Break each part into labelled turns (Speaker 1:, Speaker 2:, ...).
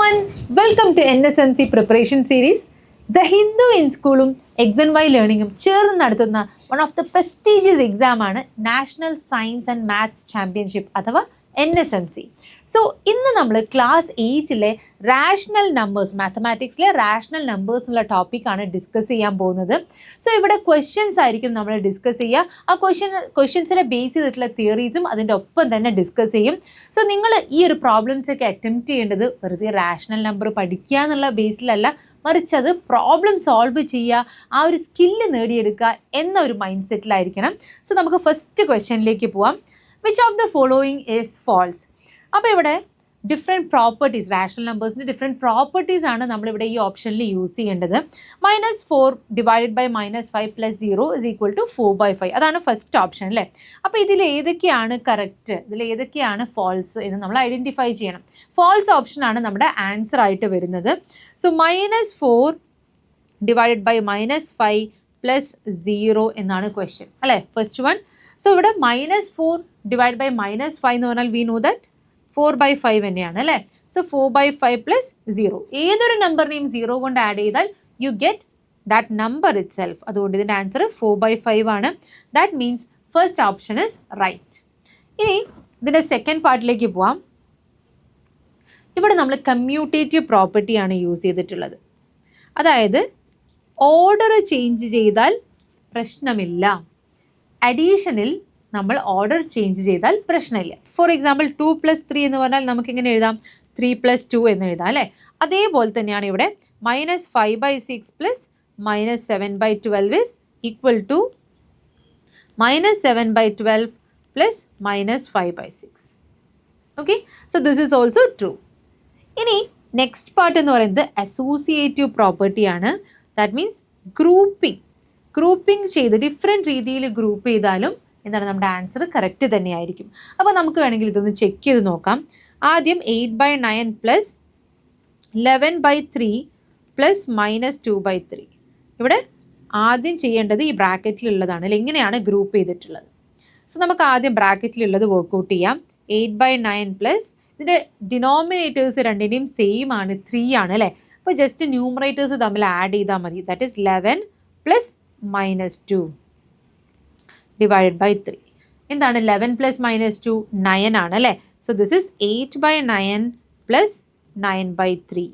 Speaker 1: everyone, welcome to NSMC preparation series. The Hindu in Schoolum XNY Learningum ചേർന്ന് നടത്തുന്ന one of the prestigious exam ആണ് national science and maths championship അഥവാ NSMC. So ഇന്ന് നമ്മൾ class 8-ലെ rational numbers, മാത്തമാറ്റിക്സിലെ rational numbers എന്നുള്ള ടോപ്പിക്കാണ് ഡിസ്കസ് ചെയ്യാൻ പോകുന്നത്. സോ ഇവിടെ ക്വസ്റ്റ്യൻസ് ആയിരിക്കും നമ്മൾ ഡിസ്കസ് ചെയ്യുക. ആ ക്വസ്റ്റ്യൻസിനെ ബേസ് ചെയ്തിട്ടുള്ള തിയറീസും അതിൻ്റെ ഒപ്പം തന്നെ ഡിസ്കസ് ചെയ്യും. സോ നിങ്ങൾ ഈ ഒരു പ്രോബ്ലംസ് ഒക്കെ അറ്റംപ്റ്റ് ചെയ്യേണ്ടത് വെറുതെ റാഷണൽ നമ്പർ പഠിക്കുക എന്നുള്ള ബേസിലല്ല, മറിച്ച് അത് പ്രോബ്ലം സോൾവ് ചെയ്യുക, ആ ഒരു സ്കില്ല് നേടിയെടുക്കുക എന്ന ഒരു മൈൻഡ് സെറ്റിലായിരിക്കണം. സോ നമുക്ക് ഫസ്റ്റ് ക്വസ്റ്റ്യനിലേക്ക് പോവാം. Which of the following is false? അപ്പോൾ ഇവിടെ ഡിഫറെൻറ്റ് പ്രോപ്പർട്ടീസ്, റാഷണൽ നമ്പേഴ്സിൻ്റെ ഡിഫറെൻറ്റ് പ്രോപ്പർട്ടീസ് ആണ് നമ്മളിവിടെ ഈ ഓപ്ഷനിൽ യൂസ് ചെയ്യേണ്ടത്. -4 ഡിവൈഡഡ് ബൈ -5 + 0 = 4/5. അതാണ് ഫസ്റ്റ് ഓപ്ഷൻ അല്ലേ. അപ്പോൾ ഇതിൽ ഏതൊക്കെയാണ് കറക്റ്റ്, ഇതിൽ ഏതൊക്കെയാണ് ഫാൾസ് എന്ന് നമ്മൾ ഐഡൻറ്റിഫൈ ചെയ്യണം. ഫാൾസ് ഓപ്ഷനാണ് നമ്മുടെ ആൻസർ ആയിട്ട് വരുന്നത്. സോ -4 ഡിവൈഡഡ് ബൈ -5 + 0 എന്നാണ് ക്വസ്റ്റ്യൻ അല്ലേ, ഫസ്റ്റ് വൺ. സോ ഇവിടെ -4 ഡിവൈഡ് ബൈ -5 എന്ന് പറഞ്ഞാൽ വി നോ ദാറ്റ് 4/5 തന്നെയാണ് അല്ലേ. സോ 4/5 + 0, ഏതൊരു നമ്പറിനെയും 0 കൊണ്ട് ആഡ് ചെയ്താൽ you get that number itself. അതുകൊണ്ട് ഇതിൻ്റെ ആൻസർ 4/5 ആണ്. That means first option is right. ഇനി ഇതിൻ്റെ സെക്കൻഡ് പാർട്ടിലേക്ക് പോവാം. ഇവിടെ നമ്മൾ കമ്മ്യൂട്ടേറ്റീവ് പ്രോപ്പർട്ടിയാണ് യൂസ് ചെയ്തിട്ടുള്ളത്. അതായത് ഓർഡർ ചേഞ്ച് ചെയ്താൽ പ്രശ്നമില്ല, അഡീഷനിൽ നമ്മൾ ഓർഡർ ചേഞ്ച് ചെയ്താൽ പ്രശ്നമില്ല. ഫോർ എക്സാമ്പിൾ 2 + 3 എന്ന് പറഞ്ഞാൽ നമുക്ക് ഇങ്ങനെ എഴുതാം, 3 + 2 എന്ന് എഴുതാം അല്ലേ. അതേപോലെ തന്നെയാണ് ഇവിടെ -5/6 + -7/12 is equal to -7/12 + -5/6. Okay, so this is also true. ഇനി നെക്സ്റ്റ് പാർട്ട് എന്ന് പറയുന്നത് അസോസിയേറ്റീവ് പ്രോപ്പർട്ടിയാണ്. ദാറ്റ് മീൻസ് ഗ്രൂപ്പിംഗ് ചെയ്ത് ഡിഫറെൻറ്റ് രീതിയിൽ ഗ്രൂപ്പ് ചെയ്താലും എന്താണ് നമ്മുടെ ആൻസർ കറക്റ്റ് തന്നെയായിരിക്കും. അപ്പോൾ നമുക്ക് വേണമെങ്കിൽ ഇതൊന്ന് ചെക്ക് ചെയ്ത് നോക്കാം. ആദ്യം 8/9 + 11/3 + -2/3. ഇവിടെ ആദ്യം ചെയ്യേണ്ടത് ഈ ബ്രാക്കറ്റിലുള്ളതാണ് അല്ലെ, ഇങ്ങനെയാണ് ഗ്രൂപ്പ് ചെയ്തിട്ടുള്ളത്. സോ നമുക്ക് ആദ്യം ബ്രാക്കറ്റിലുള്ളത് വർക്കൗട്ട് ചെയ്യാം. 8/9 + ഇതിൻ്റെ ഡിനോമിനേറ്റേഴ്സ് രണ്ടിൻ്റെയും സെയിം ആണ്, 3 ആണ് അല്ലേ. അപ്പോൾ ജസ്റ്റ് ന്യൂമറേറ്റേഴ്സ് തമ്മിൽ ആഡ് ചെയ്താൽ മതി. That is 11 + -2 divided by 3. എന്താണ് 11 + -2? 9 ആണ് അല്ലേ. So this is 8/9 + 9/3.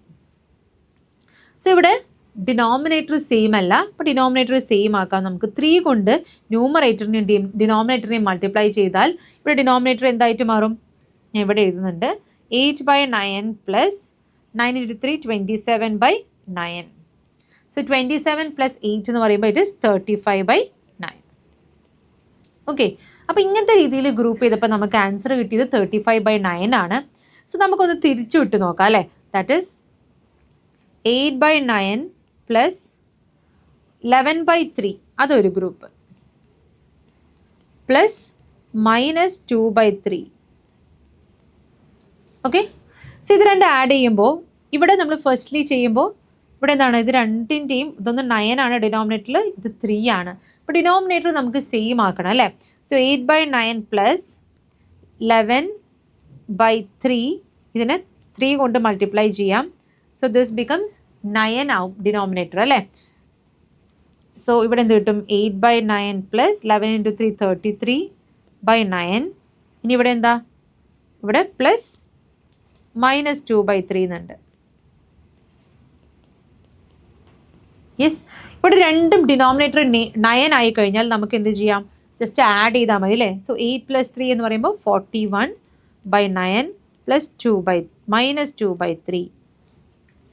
Speaker 1: സോ ഇവിടെ ഡിനോമിനേറ്റർ സെയിം അല്ല, അപ്പോൾ ഡിനോമിനേറ്റർ സെയിം ആക്കാം. നമുക്ക് 3 കൊണ്ട് ന്യൂമറേറ്ററിനെയും ഡിനോമിനേറ്ററിനെയും മൾട്ടിപ്ലൈ ചെയ്താൽ ഇവിടെ ഡിനോമിനേറ്റർ എന്തായിട്ട് മാറും? ഞാൻ ഇവിടെ എഴുതുന്നുണ്ട്, 8/9 + 9 × 3 27/9. സോ 27 + 8 എന്ന് പറയുമ്പോൾ ഇറ്റ് ഇസ് 35/9. ഓക്കെ, അപ്പോൾ ഇങ്ങനത്തെ രീതിയിൽ ഗ്രൂപ്പ് ചെയ്തപ്പോൾ നമുക്ക് ആൻസർ കിട്ടിയത് 35/9 ആണ്. സോ നമുക്കൊന്ന് തിരിച്ചു വിട്ട് നോക്കാം അല്ലേ. ദാറ്റ് ഈസ് 8/9 + 11/3 അതൊരു ഗ്രൂപ്പ്, പ്ലസ് -2/3. ഓക്കെ, സോ ഇത് രണ്ട് ആഡ് ചെയ്യുമ്പോൾ ഇവിടെ നമ്മൾ ഫസ്റ്റ്ലി ചെയ്യുമ്പോൾ ഇവിടെ എന്താണ്, ഇത് രണ്ടിൻ്റെയും ഇതൊന്ന് 9 ആണ് ഡിനോമിനേറ്ററിൽ, ഇത് 3 ആണ്. അപ്പോൾ ഡിനോമിനേറ്റർ നമുക്ക് സെയിം ആക്കണം അല്ലേ. സോ 8/9 + 11/3 ഇതിനെ 3 കൊണ്ട് മൾട്ടിപ്ലൈ ചെയ്യാം. സോ ദിസ് ബിക്കംസ് 9 ആവും ഡിനോമിനേറ്റർ അല്ലേ. സോ ഇവിടെ എന്ത് കിട്ടും? 8/9 + 11 × 3 33/9. ഇനി ഇവിടെ എന്താ, ഇവിടെ പ്ലസ് -2/3 എന്നുണ്ട്. യെസ്, ഇവിടെ രണ്ടും ഡിനോമിനേറ്റർ 9 ആയി കഴിഞ്ഞാൽ നമുക്ക് എന്ത് ചെയ്യാം? ജസ്റ്റ് ആഡ് ചെയ്താൽ മതി അല്ലേ. സോ 8 + 3 എന്ന് പറയുമ്പോൾ 41/9 + -2/3.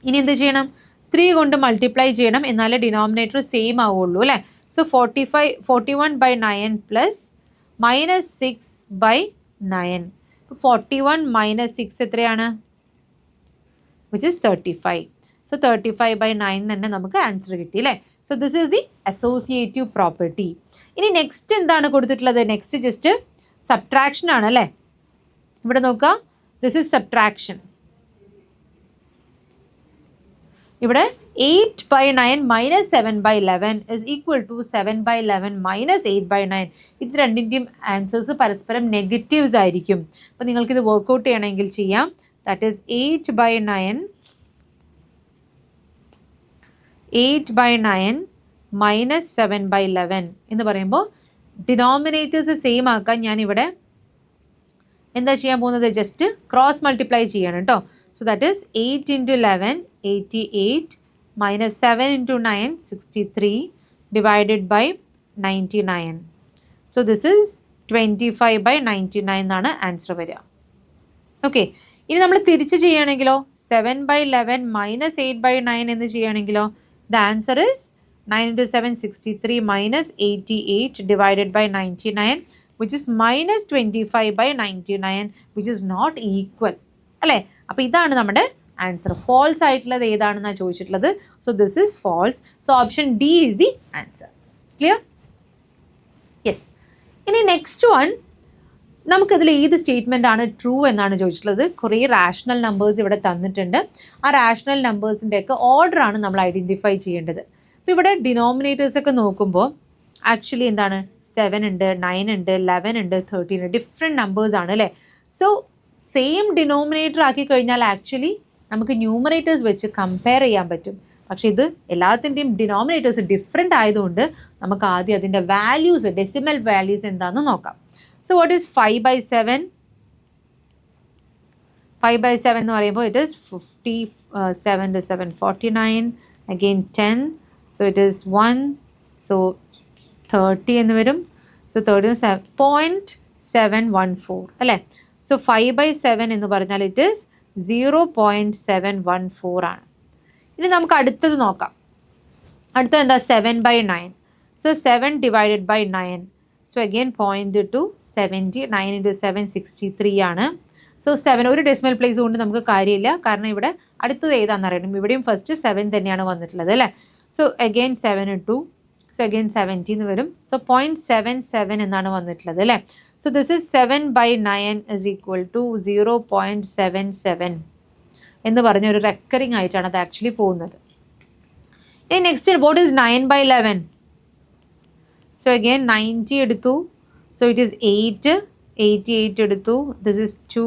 Speaker 1: ഇനി എന്ത് ചെയ്യണം? 3 കൊണ്ട് മൾട്ടിപ്ലൈ ചെയ്യണം, എന്നാലേ ഡിനോമിനേറ്റർ സെയിം ആവുള്ളൂ അല്ലേ. സോ 41/9 + -6/9. 41 - 6 എത്രയാണ്? Which is 35. സോ 35/9 തന്നെ നമുക്ക് ആൻസർ കിട്ടി അല്ലേ. So this is the associative property. ഇനി നെക്സ്റ്റ് എന്താണ് കൊടുത്തിട്ടുള്ളത്? നെക്സ്റ്റ് ജസ്റ്റ് സബ്ട്രാക്ഷൻ ആണ് അല്ലേ. ഇവിടെ നോക്കുക, ദിസ് ഈസ് സബ്ട്രാക്ഷൻ. ഇവിടെ 8/9 - 7/11 is equal to 7/11 - 8/9. ഇത് രണ്ടിൻ്റെയും ആൻസേഴ്സ് പരസ്പരം നെഗറ്റീവ്സ് ആയിരിക്കും. അപ്പോൾ നിങ്ങൾക്കിത് വർക്കൗട്ട് ചെയ്യണമെങ്കിൽ ചെയ്യാം. ദാറ്റ് ഈസ് 8/9 8/9 മൈനസ് 7/11 എന്ന് പറയുമ്പോൾ ഡിനോമിനേറ്റേഴ്സ് സെയിം ആക്കാൻ ഞാനിവിടെ എന്താ ചെയ്യാൻ പോകുന്നത്? ജസ്റ്റ് ക്രോസ് മൾട്ടിപ്ലൈ ചെയ്യണം കേട്ടോ. So that is 8 × 11 88 minus 7 × 9 63 divided by 99. So this is 25/99 എന്നാണ് ആൻസർ വരിക. ഓക്കെ, ഇനി നമ്മൾ തിരിച്ച് ചെയ്യുകയാണെങ്കിലോ 7/11 മൈനസ് 8/9 എന്ന് ചെയ്യുകയാണെങ്കിലോ the answer is 9 × 7 63 minus 88 divided by 99 which is minus 25/99 which is not equal അല്ലേ? അപ്പോൾ ഇതാണ് നമ്മുടെ ആൻസർ. ഫോൾസ് ആയിട്ടുള്ളത് ഏതാണെന്നാണ് ചോദിച്ചിട്ടുള്ളത്. So this is false. So option D is the answer. Clear? Yes. ഇനി നെക്സ്റ്റ് വൺ, നമുക്കിതിൽ ഏത് സ്റ്റേറ്റ്മെൻ്റ് ആണ് ട്രൂ എന്നാണ് ചോദിച്ചിട്ടുള്ളത്. കുറേ റാഷണൽ നമ്പേഴ്സ് ഇവിടെ തന്നിട്ടുണ്ട്. ആ റാഷണൽ നമ്പേഴ്സിൻ്റെയൊക്കെ ഓർഡറാണ് നമ്മൾ ഐഡൻറ്റിഫൈ ചെയ്യേണ്ടത്. അപ്പോൾ ഇവിടെ ഡിനോമിനേറ്റേഴ്സ് ഒക്കെ നോക്കുമ്പോൾ ആക്ച്വലി എന്താണ് 7 ഉണ്ട്, 9 ഉണ്ട്, 11 ഉണ്ട്, 13 ഉണ്ട്, ഡിഫറെൻറ്റ് നമ്പേഴ്സ് ആണ് അല്ലേ? സോ സെയിം ഡിനോമിനേറ്റർ ആക്കി കഴിഞ്ഞാൽ ആക്ച്വലി നമുക്ക് ന്യൂമറേറ്റേഴ്സ് വെച്ച് കമ്പയർ ചെയ്യാൻ പറ്റും. പക്ഷേ ഇത് എല്ലാത്തിൻ്റെയും ഡിനോമിനേറ്റേഴ്സ് ഡിഫറെൻ്റ് ആയതുകൊണ്ട് നമുക്ക് ആദ്യം അതിൻ്റെ വാല്യൂസ്, ഡെസിമൽ വാല്യൂസ് എന്താണെന്ന് നോക്കാം. So what is 5/7? 5/7 എന്ന് പറയുമ്പോൾ it is 57 × 7 49, again 10, so it is 1, so 30 എന്ന് വരും. സോ 0.714 അല്ലേ? സോ 5/7 എന്ന് പറഞ്ഞാൽ ഇറ്റ് ഈസ് 0.714 ആണ്. ഇനി നമുക്ക് അടുത്തത് നോക്കാം. അടുത്തത് എന്താ? 7/9. So 7 divided by 9. So again 0.270. 9 × 7 63 ആണ്. സോ 7 ഒരു ഡെസിമൽ പ്ലേസ് കൊണ്ട് നമുക്ക് കാര്യമില്ല, കാരണം ഇവിടെ അടുത്തത് ഏതാണെന്ന് അറിയണം. ഇവിടെയും ഫസ്റ്റ് 7 തന്നെയാണ് വന്നിട്ടുള്ളത് അല്ലേ? സോ അഗെയിൻ 7 ഇട്ടു. സോ അഗെയിൻ 70 എന്ന് വരും. സോ 0.77 എന്നാണ് വന്നിട്ടുള്ളത് അല്ലേ? So this is 7/9 is equal to 0.77 എന്ന് പറഞ്ഞ ഒരു റെക്കറിങ് ആയിട്ടാണ് അത് ആക്ച്വലി പോകുന്നത്. ഇനി next what is 9/11? So again 90 എടുത്തു. സോ ഇറ്റ് ഈസ് 8, 88 എടുത്തു. This is 2.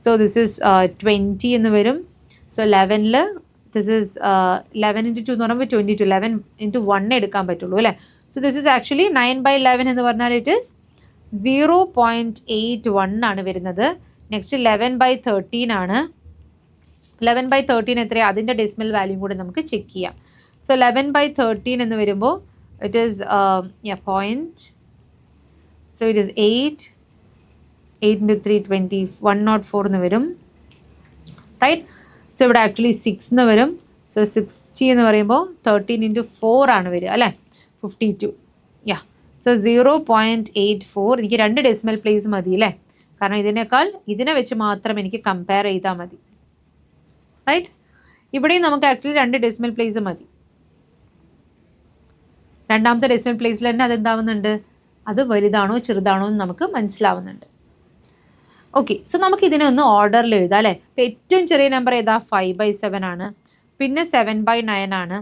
Speaker 1: So this is 20 എന്ന് വരും. സോ 11ൽ ദിസ് ഈസ് 11 × 2 എന്ന് പറയുമ്പോൾ 22. 11 × 1 എടുക്കാൻ പറ്റുള്ളൂ അല്ലേ? സോ ദിസ് ഈസ് ആക്ച്വലി 9/11 എന്ന് പറഞ്ഞാൽ ഇറ്റ് ഈസ് 0.81 ആണ് വരുന്നത്. നെക്സ്റ്റ് 11/13 ആണ്. 11/13 എത്രയാണ്? അതിൻ്റെ ഡെസിമൽ വാല്യൂ കൂടെ നമുക്ക് ചെക്ക് ചെയ്യാം. സോ 11/13 എന്ന് വരുമ്പോൾ it is point. So it is 8 × 3 20 104 എന്ന് വരും, റൈറ്റ്? സോ ഇവിടെ ആക്ച്വലി 6 എന്ന് വരും. സോ 60 എന്ന് പറയുമ്പോൾ 13 × 4 ആണ് വരിക അല്ലേ? 52. യാ. സോ 0.84. എനിക്ക് 2 ഡെസിമൽ പ്ലേസ് മതി അല്ലേ? കാരണം ഇതിനെ വെച്ച് മാത്രം എനിക്ക് കമ്പയർ ചെയ്താൽ മതി, റൈറ്റ്? ഇവിടെയും നമുക്ക് ആക്ച്വലി 2 ഡെസിമൽ പ്ലേസ് മതി. രണ്ടാമത്തെ ഡെസിമൽ പ്ലേസിൽ തന്നെ അതെന്താവുന്നുണ്ട്, അത് വലുതാണോ ചെറുതാണോ എന്ന് നമുക്ക് മനസ്സിലാവുന്നുണ്ട്. ഓക്കെ, സോ നമുക്ക് ഇതിനെ ഒന്ന് ഓർഡറിൽ എഴുതാം അല്ലേ? അപ്പോൾ ഏറ്റവും ചെറിയ നമ്പർ ഏതാ? 5/7 ആണ്. പിന്നെ 7/9 ആണ്.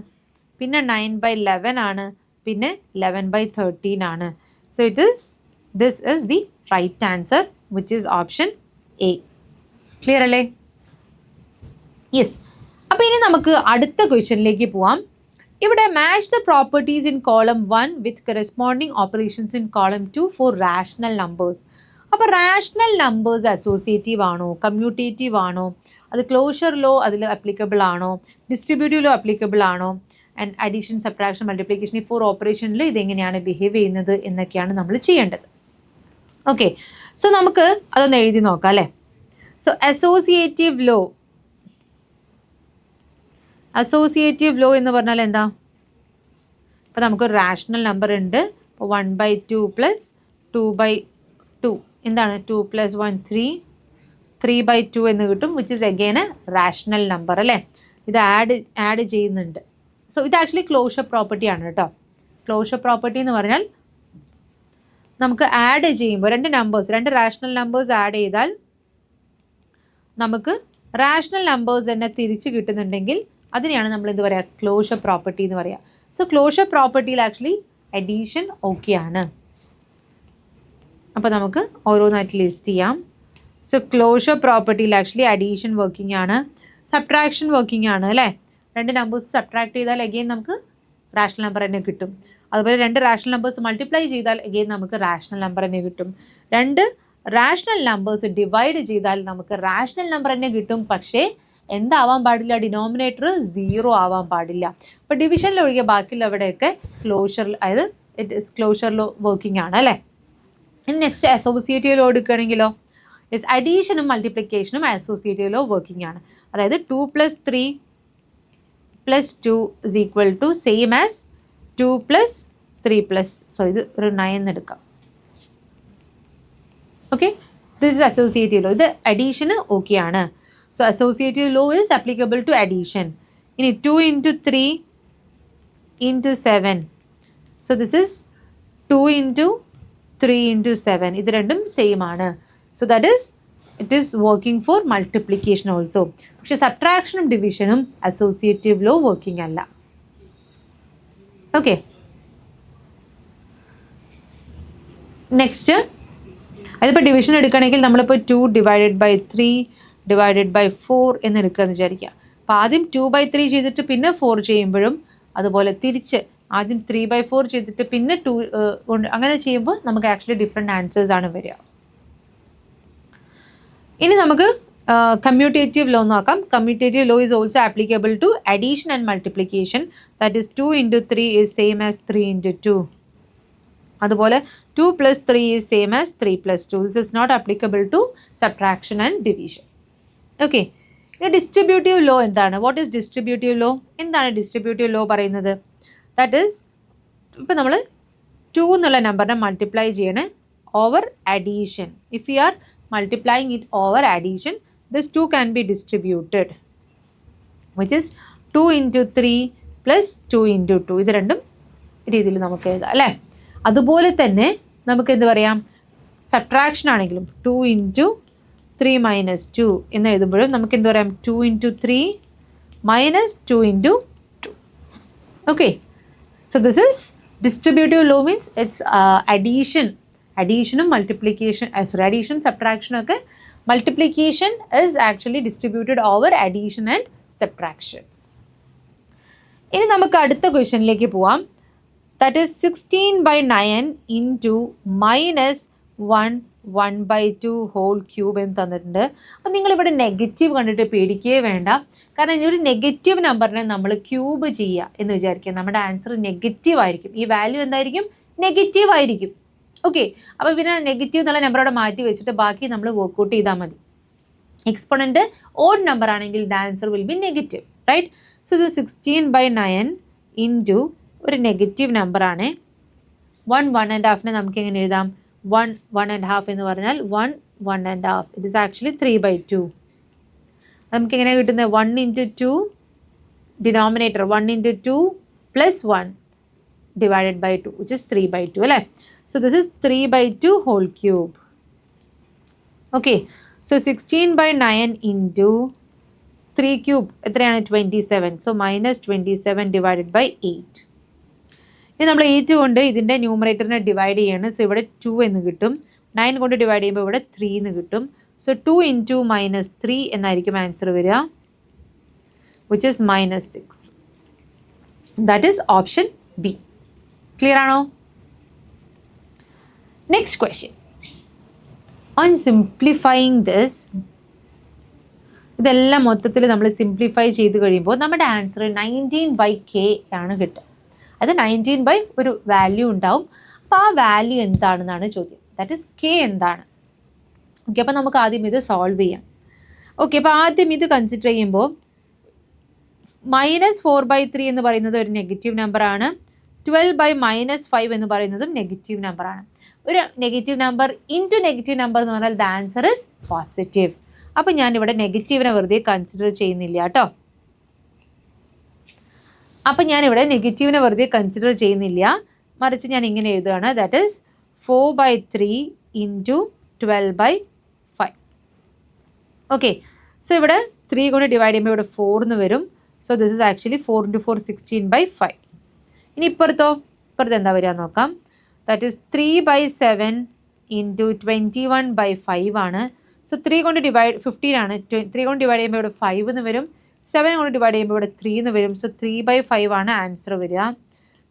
Speaker 1: പിന്നെ 9/11 ആണ്. പിന്നെ 11/13 ആണ്. So this is the right answer which is option A. Clear അല്ലേ? യെസ്. അപ്പോൾ ഇനി നമുക്ക് അടുത്ത ക്വസ്റ്റ്യനിലേക്ക് പോവാം. ഇവിടെ match the properties in column 1 with corresponding operations in column 2 for rational numbers. അപ്പോൾ റാഷണൽ നമ്പേഴ്സ് അസോസിയേറ്റീവ് ആണോ, കമ്മ്യൂട്ടേറ്റീവ് ആണോ, അത് ക്ലോഷർ ലോ അതിൽ അപ്ലിക്കബിൾ ആണോ, ഡിസ്ട്രിബ്യൂട്ടീവ് ലോ അപ്ലിക്കബിൾ ആണോ, ആൻഡ് അഡീഷൻ, സബ്ട്രാക്ഷൻ, മൾട്ടിപ്ലിക്കേഷൻ, ഈ 4 ഓപ്പറേഷനിൽ ഇതെങ്ങനെയാണ് ബിഹേവ് ചെയ്യുന്നത് എന്നൊക്കെയാണ് നമ്മൾ ചെയ്യേണ്ടത്. ഓക്കെ, സോ നമുക്ക് അതൊന്ന് എഴുതി നോക്കാം അല്ലേ? സോ അസോസിയേറ്റീവ് ലോ എന്ന് പറഞ്ഞാൽ എന്താ? ഇപ്പോൾ നമുക്കൊരു റാഷണൽ നമ്പർ ഉണ്ട്. ഇപ്പോൾ 1/2 + 2/2 എന്താണ്? 2 + 1 3, 3/2 എന്ന് കിട്ടും, which is again A rational number അല്ലേ? ഇത് ആഡ് ചെയ്യുന്നുണ്ട്. സോ ഇത് ആക്ച്വലി ക്ലോഷർ പ്രോപ്പർട്ടി ആണ് കേട്ടോ. ക്ലോഷർ പ്രോപ്പർട്ടി എന്ന് പറഞ്ഞാൽ നമുക്ക് ആഡ് ചെയ്യുമ്പോൾ 2 റാഷണൽ നമ്പേഴ്സ് ആഡ് ചെയ്താൽ നമുക്ക് റാഷണൽ നമ്പേഴ്സ് തന്നെ തിരിച്ച് കിട്ടുന്നുണ്ടെങ്കിൽ അതിനെയാണ് നമ്മൾ എന്ത് പറയുക? ക്ലോഷർ പ്രോപ്പർട്ടി എന്ന് പറയുക. സോ ക്ലോഷർ പ്രോപ്പർട്ടിയിൽ ആക്ച്വലി അഡീഷൻ ഓക്കെ ആണ്. അപ്പോൾ നമുക്ക് ഓരോന്നായിട്ട് ലിസ്റ്റ് ചെയ്യാം. സോ ക്ലോഷർ പ്രോപ്പർട്ടിയിൽ ആക്ച്വലി അഡീഷൻ വർക്കിംഗ് ആണ്, സബ്ട്രാക്ഷൻ വർക്കിംഗ് ആണ് അല്ലേ? രണ്ട് നമ്പേഴ്സ് സബ്ട്രാക്ട് ചെയ്താൽ അഗെയിൻ നമുക്ക് റാഷണൽ നമ്പർ തന്നെ കിട്ടും. അതുപോലെ രണ്ട് റാഷണൽ നമ്പേഴ്സ് മൾട്ടിപ്ലൈ ചെയ്താൽ അഗെയിൻ നമുക്ക് റാഷണൽ നമ്പർ തന്നെ കിട്ടും. രണ്ട് റാഷണൽ നമ്പേഴ്സ് ഡിവൈഡ് ചെയ്താൽ നമുക്ക് റാഷണൽ നമ്പർ തന്നെ കിട്ടും. പക്ഷേ എന്താവാൻ പാടില്ല? ഡിനോമിനേറ്റർ 0 ആവാൻ പാടില്ല. അപ്പോൾ ഡിവിഷനിൽ ഒഴികെ ബാക്കിയുള്ളവിടെയൊക്കെ ക്ലോഷറിൽ, അതായത് ഇറ്റ് ഇസ് ക്ലോഷറിൽ വർക്കിംഗ് ആണ് അല്ലേ. ഇനി നെക്സ്റ്റ് അസോസിയേറ്റീവ് ലോ എടുക്കുകയാണെങ്കിലോ, യെസ്, അഡീഷനും മൾട്ടിപ്ലിക്കേഷനും അസോസിയേറ്റീവ് ലോ വർക്കിംഗ് ആണ്. അതായത് 2 + 3 + 2 = സെയിം ആസ് 2 + 3 ഇത് ഒരു 9 എടുക്കാം. Okay, this is associative law. ഇത് അഡീഷന് ഓക്കെ ആണ്. So associative law is applicable to addition. ഇനി 2 × 3 × 7. So this is 2 × 3 × 7. ഇത് രണ്ടും സെയിം ആണ്. So that is it is working for multiplication also. പക്ഷെ സബ്ട്രാക്ഷനും ഡിവിഷനും അസോസിയേറ്റീവ് ലോ വർക്കിംഗ് അല്ല. ഓക്കെ, നെക്സ്റ്റ് അതിപ്പോൾ ഡിവിഷൻ എടുക്കുകയാണെങ്കിൽ നമ്മളിപ്പോൾ 2 / 3 / 4 എന്ന് എടുക്കുകയെന്ന് വിചാരിക്കുക. അപ്പോൾ ആദ്യം 2/3 ചെയ്തിട്ട് പിന്നെ 4 ചെയ്യുമ്പോഴും, അതുപോലെ തിരിച്ച് ആദ്യം 3/4 ചെയ്തിട്ട് പിന്നെ 2 അങ്ങനെ ചെയ്യുമ്പോൾ നമുക്ക് ആക്ച്വലി ഡിഫറെൻറ്റ് ആൻസേഴ്സ് ആണ് വരിക. ഇനി നമുക്ക് കമ്മ്യൂട്ടേറ്റീവ് ലോ നോക്കാം. Commutative law is also applicable to addition and multiplication. That is 2 × 3 is same as 3 × 2. അതുപോലെ 2 + 3 is same as 3 + 2. This is not applicable to subtraction and division. Okay, ഇനി distributive law എന്താണ്? What is distributive law? എന്താണ് distributive law പറയുന്നത്? That is ഇപ്പം നമ്മൾ 2 എന്നുള്ള നമ്പറിനെ multiply ചെയ്യണേ over addition. If you are multiplying it over addition, this 2 can be distributed, which is 2 × 3 + 2 × 2. ഇത് രണ്ടും രീതിയിൽ നമുക്ക് എഴുതാം അല്ലേ. അതുപോലെ തന്നെ നമുക്ക് എന്ത് പറയാം, സബ്ട്രാക്ഷൻ ആണെങ്കിലും 2 × 3 - 2 എന്ന് എഴുതുമ്പോഴും നമുക്ക് എന്ത് പറയാം, 2 × 3 - 2 × 2. Okay, so this is distributive law. Means it's അഡീഷനും മൾട്ടിപ്ലിക്കേഷൻ, അഡീഷൻ സബ്ട്രാക്ഷനും ഒക്കെ multiplication is actually distributed over addition and subtraction. ഇനി നമുക്ക് അടുത്ത ക്വസ്റ്റ്യനിലേക്ക് പോവാം. ദാറ്റ് ഈസ് 16/9 × -1 ഹോൾ ക്യൂബ് എന്ന് തന്നിട്ടുണ്ട്. അപ്പം നിങ്ങളിവിടെ നെഗറ്റീവ് കണ്ടിട്ട് പേടിക്കുകയേ വേണ്ട. കാരണം ഒരു നെഗറ്റീവ് നമ്പറിനെ നമ്മൾ ക്യൂബ് ചെയ്യുക എന്ന് വിചാരിക്കുക, നമ്മുടെ ആൻസർ നെഗറ്റീവ് ആയിരിക്കും. ഈ വാല്യൂ എന്തായിരിക്കും? നെഗറ്റീവ് ആയിരിക്കും. ഓക്കെ, അപ്പോൾ പിന്നെ നെഗറ്റീവ് എന്നുള്ള നമ്പറോടെ മാറ്റി വെച്ചിട്ട് ബാക്കി നമ്മൾ വർക്ക്ഔട്ട് ചെയ്താൽ മതി. എക്സ്പോണൻറ്റ് ഓഡ് നമ്പർ ആണെങ്കിൽ the answer will be negative, right? So ഇത് 16/9 × ഒരു നെഗറ്റീവ് നമ്പറാണ്. 1 1.5 നമുക്ക് എങ്ങനെ എഴുതാം? 1 1.5 എന്ന് പറഞ്ഞാൽ 1 1.5. It is actually 3/2. നമുക്ക് എങ്ങനെ കിട്ടുന്നത്? 1 × 2 ഡിനോമിനേറ്റർ 1 × 2 + 1 / 2, which is 3/2 അല്ലേ. So this is 3/2 whole cube. Okay, so 16/9 × 3 cube എത്രയാണ്? 27. So -27 / 8. ഇനി നമ്മൾ 8 കൊണ്ട് ഇതിൻ്റെ ന്യൂമറേറ്ററിനെ ഡിവൈഡ് ചെയ്യാണ്. സോ ഇവിടെ 2 എന്ന് കിട്ടും. 9 കൊണ്ട് ഡിവൈഡ് ചെയ്യുമ്പോൾ ഇവിടെ 3 എന്ന് കിട്ടും. സോ 2 × -3 എന്നായിരിക്കും ആൻസർ വരിക, which is -6. That is option B. Clear ആണോ? Next question. On simplifying this, ഇതെല്ലാം മൊത്തത്തിൽ നമ്മൾ സിംപ്ലിഫൈ ചെയ്ത് കഴിയുമ്പോൾ നമ്മുടെ ആൻസർ 19/k ആണ് കിട്ടുക. അത് 19 ഒരു വാല്യൂ ഉണ്ടാവും. അപ്പോൾ ആ വാല്യൂ എന്താണെന്നാണ് ചോദ്യം. ദാറ്റ് ഈസ് k എന്താണ്? ഓക്കെ, അപ്പോൾ നമുക്ക് ആദ്യം ഇത് സോൾവ് ചെയ്യാം. ഓക്കെ, അപ്പോൾ ആദ്യം ഇത് കൺസിഡർ ചെയ്യുമ്പോൾ -4/3 എന്ന് പറയുന്നത് ഒരു നെഗറ്റീവ് നമ്പറാണ്. 12/-5 എന്ന് പറയുന്നതും നെഗറ്റീവ് നമ്പറാണ്. ഒരു negative number into negative number എന്ന് പറഞ്ഞാൽ ദ ആൻസർ ഇസ് പോസിറ്റീവ്. അപ്പം ഞാനിവിടെ നെഗറ്റീവിനെ വെറുതെ കൺസിഡർ ചെയ്യുന്നില്ല കേട്ടോ. അപ്പം ഞാനിവിടെ നെഗറ്റീവിനെ വെറുതെ കൺസിഡർ ചെയ്യുന്നില്ല, മറിച്ച് ഞാൻ ഇങ്ങനെ എഴുതുകയാണ്. That is 4/3 × 12/5. ഓക്കെ, സോ ഇവിടെ 3 കൊണ്ട് ഡിവൈഡ് ചെയ്യുമ്പോൾ ഇവിടെ 4 എന്ന് വരും. So this is actually 4 × 4 16/5. ഇനി ഇപ്പുറത്ത് എന്താ വരിക നോക്കാം. ദാറ്റ് ഈസ് 3/7 × 21/5 ആണ്. സോ 3 കൊണ്ട് ഡിവൈഡ് 15 ആണ്. 3 കൊണ്ട് ഡിവൈഡ് ചെയ്യുമ്പോൾ ഇവിടെ 5 എന്ന് വരും. 7 കൊണ്ട് ഡിവൈഡ് ചെയ്യുമ്പോൾ ഇവിടെ 3 എന്ന് വരും. സോ 3/5 ആണ് ആൻസർ വരിക.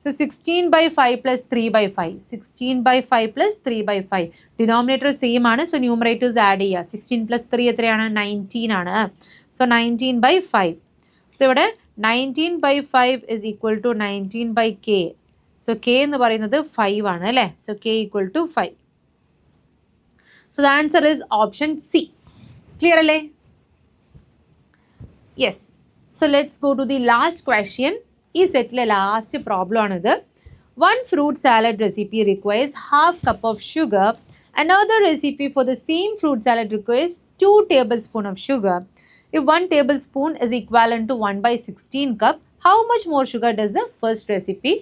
Speaker 1: So 16/5 plus 3/5. 16/5 plus 3/5. Denominator same ആണ്. സോ ന്യൂമറേറ്റേഴ്സ് ആഡ് ചെയ്യുക. 16 പ്ലസ് 3 എത്രയാണ്? 19 ആണ്. സോ 19/5. സോ ഇവിടെ 19/5 is equal to 19/k. So k എന്ന് പറയുന്നത് 5 ആണ് അല്ലേ? So k equal to 5. So the answer is option C. Clear അല്ലേ? Yes. So let's go to the last question. ഈ സെറ്റിലെ ലാസ്റ്റ് പ്രോബ്ലം ആണിത്. 1 fruit salad recipe requires half cup of sugar. Another recipe for the same fruit salad requires 2 tablespoons of sugar. If 1 tablespoon is equivalent to 1/16 cup, how much more sugar does the first recipe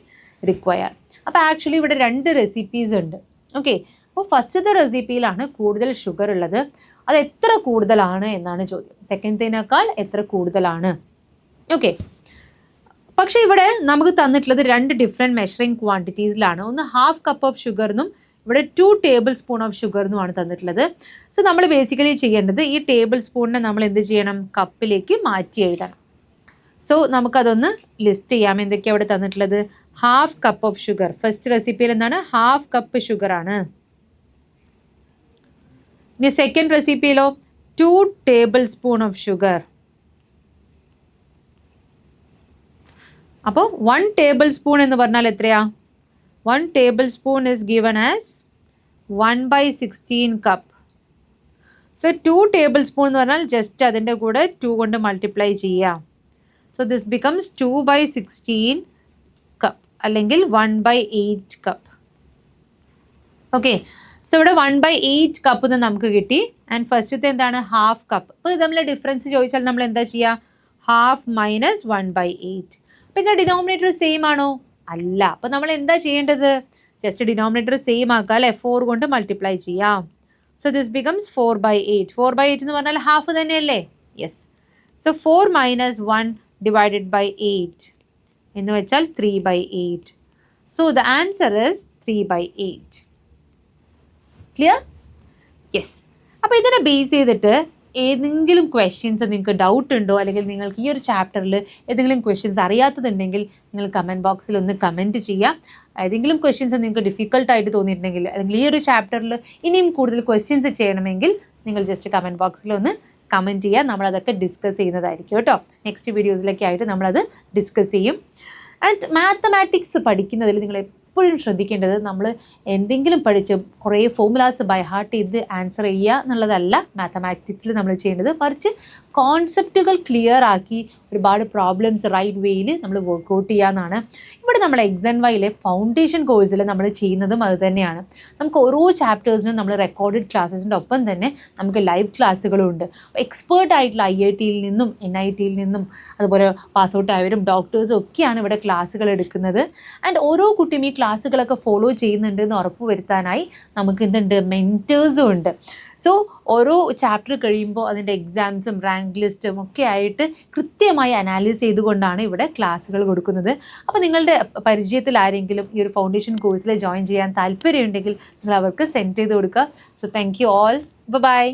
Speaker 1: require? അപ്പോൾ actually ഇവിടെ 2 recipes ഉണ്ട്. Okay, അപ്പോൾ ഫസ്റ്റത്തെ റെസിപ്പിയിലാണ് കൂടുതൽ sugar ഉള്ളത്. അത് എത്ര കൂടുതലാണ് എന്നാണ് ചോദ്യം. സെക്കൻഡത്തേനേക്കാൾ എത്ര കൂടുതലാണ്? ഓക്കെ, പക്ഷേ ഇവിടെ നമുക്ക് തന്നിട്ടുള്ളത് 2 ഡിഫറെൻറ്റ് മെഷറിംഗ് ക്വാണ്ടിറ്റീസിലാണ്. ഒന്ന് ഹാഫ് കപ്പ് ഓഫ് ഷുഗർ എന്നും ഇവിടെ 2 ടേബിൾ സ്പൂൺ ഓഫ് ഷുഗർ എന്നുമാണ് തന്നിട്ടുള്ളത്. സോ നമ്മൾ ബേസിക്കലി ചെയ്യേണ്ടത് ഈ ടേബിൾ സ്പൂണിനെ നമ്മൾ എന്ത് ചെയ്യണം? കപ്പിലേക്ക് മാറ്റി എഴുതണം. സോ നമുക്കതൊന്ന് ലിസ്റ്റ് ചെയ്യാം. എന്തൊക്കെയാണ് അവിടെ തന്നിട്ടുള്ളത്? Half cup of sugar. First റെസിപ്പിയിൽ എന്താണ്? ഹാഫ് കപ്പ് ഷുഗർ ആണ്. ഇനി സെക്കൻഡ് റെസിപ്പിയിലോ 2 ടേബിൾ സ്പൂൺ ഓഫ് ഷുഗർ. അപ്പോൾ 1 ടേബിൾ സ്പൂൺ എന്ന് പറഞ്ഞാൽ എത്രയാ? 1 tablespoon is given as 1/16 cup. So 2 tablespoon എന്ന് പറഞ്ഞാൽ ജസ്റ്റ് അതിൻ്റെ കൂടെ 2 കൊണ്ട് മൾട്ടിപ്ലൈ ചെയ്യാം. സോ ദിസ് ബിക്കംസ് 2/16 കപ്പ് അല്ലെങ്കിൽ 1/8 കപ്പ്. ഓക്കെ, സോ ഇവിടെ 1/8 കപ്പ് എന്ന് നമുക്ക് കിട്ടി. ആൻഡ് ഫസ്റ്റത്തെ എന്താണ്? Half cup. അപ്പോൾ ഇത് തമ്മിലെ ഡിഫറൻസ് ചോദിച്ചാൽ നമ്മൾ എന്താ ചെയ്യുക? Half minus 1/8. അപ്പോൾ ഇതിൻ്റെ ഡിനോമിനേറ്റർ സെയിം ആണോ? അല്ല. അപ്പോൾ നമ്മൾ എന്താ ചെയ്യേണ്ടത്? ജസ്റ്റ് ഡിനോമിനേറ്റർ സെയിം ആക്കുക അല്ലേ? 4 കൊണ്ട് മൾട്ടിപ്ലൈ ചെയ്യാം. So this becomes 4/8. 4/8 എന്ന് പറഞ്ഞാൽ ഹാഫ് തന്നെയല്ലേ? Yes. So 4 minus 1 divided by 8 എന്ന് വെച്ചാൽ 3/8. So the answer is 3/8. Clear? Yes. അപ്പോൾ ഇതിനെ ബേസ് ചെയ്തിട്ട് ഏതെങ്കിലും ക്വസ്റ്റ്യൻസ് നിങ്ങൾക്ക് ഡൗട്ട് ഉണ്ടോ, അല്ലെങ്കിൽ നിങ്ങൾക്ക് ഈ ഒരു ചാപ്റ്ററിൽ ഏതെങ്കിലും ക്വസ്റ്റ്യൻസ് അറിയാത്തതുണ്ടെങ്കിൽ നിങ്ങൾ കമൻറ്റ് ബോക്സിൽ ഒന്ന് കമൻറ്റ് ചെയ്യുക. ഏതെങ്കിലും ക്വസ്റ്റ്യൻസ് നിങ്ങൾക്ക് ഡിഫിക്കൽട്ടായിട്ട് തോന്നിയിട്ടുണ്ടെങ്കിൽ, അല്ലെങ്കിൽ ഈ ഒരു ചാപ്റ്ററിൽ ഇനിയും കൂടുതൽ ക്വസ്റ്റ്യൻസ് ചെയ്യണമെങ്കിൽ നിങ്ങൾ ജസ്റ്റ് കമൻറ്റ് ബോക്സിൽ ഒന്ന് കമൻറ്റ് ചെയ്യുക. നമ്മളതൊക്കെ ഡിസ്കസ് ചെയ്യുന്നതായിരിക്കും കേട്ടോ. നെക്സ്റ്റ് വീഡിയോസിലൊക്കെ ആയിട്ട് നമ്മളത് ഡിസ്കസ് ചെയ്യും. ആൻഡ് മാത്തമാറ്റിക്സ് പഠിക്കുന്നതിൽ നിങ്ങൾ എപ്പോഴും ശ്രദ്ധിക്കേണ്ടത്, നമ്മൾ എന്തെങ്കിലും പഠിച്ച് കുറേ ഫോർമുലാസ് ബൈ ഹാർട്ട് ചെയ്ത് ആൻസർ ചെയ്യുക എന്നുള്ളതല്ല മാത്തമാറ്റിക്സിൽ നമ്മൾ ചെയ്യേണ്ടത്. മറിച്ച് കോൺസെപ്റ്റുകൾ ക്ലിയർ ആക്കി ഒരുപാട് പ്രോബ്ലംസ് റൈറ്റ് വേയിൽ നമ്മൾ വർക്കൗട്ട് ചെയ്യുക എന്നാണ്. ഇവിടെ നമ്മൾ XNYയിലെ ഫൗണ്ടേഷൻ കോഴ്സിൽ നമ്മൾ ചെയ്യുന്നതും അത് തന്നെയാണ്. നമുക്ക് ഓരോ ചാപ്റ്റേഴ്സിനും നമ്മൾ റെക്കോർഡഡ് ക്ലാസ്സസിൻ്റെ ഒപ്പം തന്നെ നമുക്ക് ലൈവ് ക്ലാസ്സുകളും ഉണ്ട്. എക്സ്പേർട്ട് ആയിട്ടുള്ള IITയിൽ നിന്നും NITയിൽ നിന്നും അതുപോലെ പാസ് ഔട്ട് ആയവരും ഡോക്ടേഴ്സും ഒക്കെയാണ് ഇവിടെ ക്ലാസ്സുകൾ എടുക്കുന്നത്. ആൻഡ് ഓരോ കുട്ടിയും ഈ ക്ലാസ്സുകളൊക്കെ ഫോളോ ചെയ്യുന്നുണ്ട് എന്ന് ഉറപ്പ് വരുത്താനായി നമുക്ക് എന്തുണ്ട്? മെൻറ്റേഴ്സും ഉണ്ട്. സോ ഓരോ ചാപ്റ്റർ കഴിയുമ്പോൾ അതിൻ്റെ എക്സാംസും റാങ്ക് ലിസ്റ്റും ഒക്കെ ആയിട്ട് കൃത്യമായി അനാലിസ് ചെയ്തുകൊണ്ടാണ് ഇവിടെ ക്ലാസ്സുകൾ കൊടുക്കുന്നത്. അപ്പോൾ നിങ്ങളുടെ പരിചയത്തിൽ ആരെങ്കിലും ഈ ഒരു ഫൗണ്ടേഷൻ കോഴ്സിൽ ജോയിൻ ചെയ്യാൻ താല്പര്യമുണ്ടെങ്കിൽ നിങ്ങൾ അവർക്ക് സെൻഡ് ചെയ്ത് കൊടുക്കുക. So thank you all. By.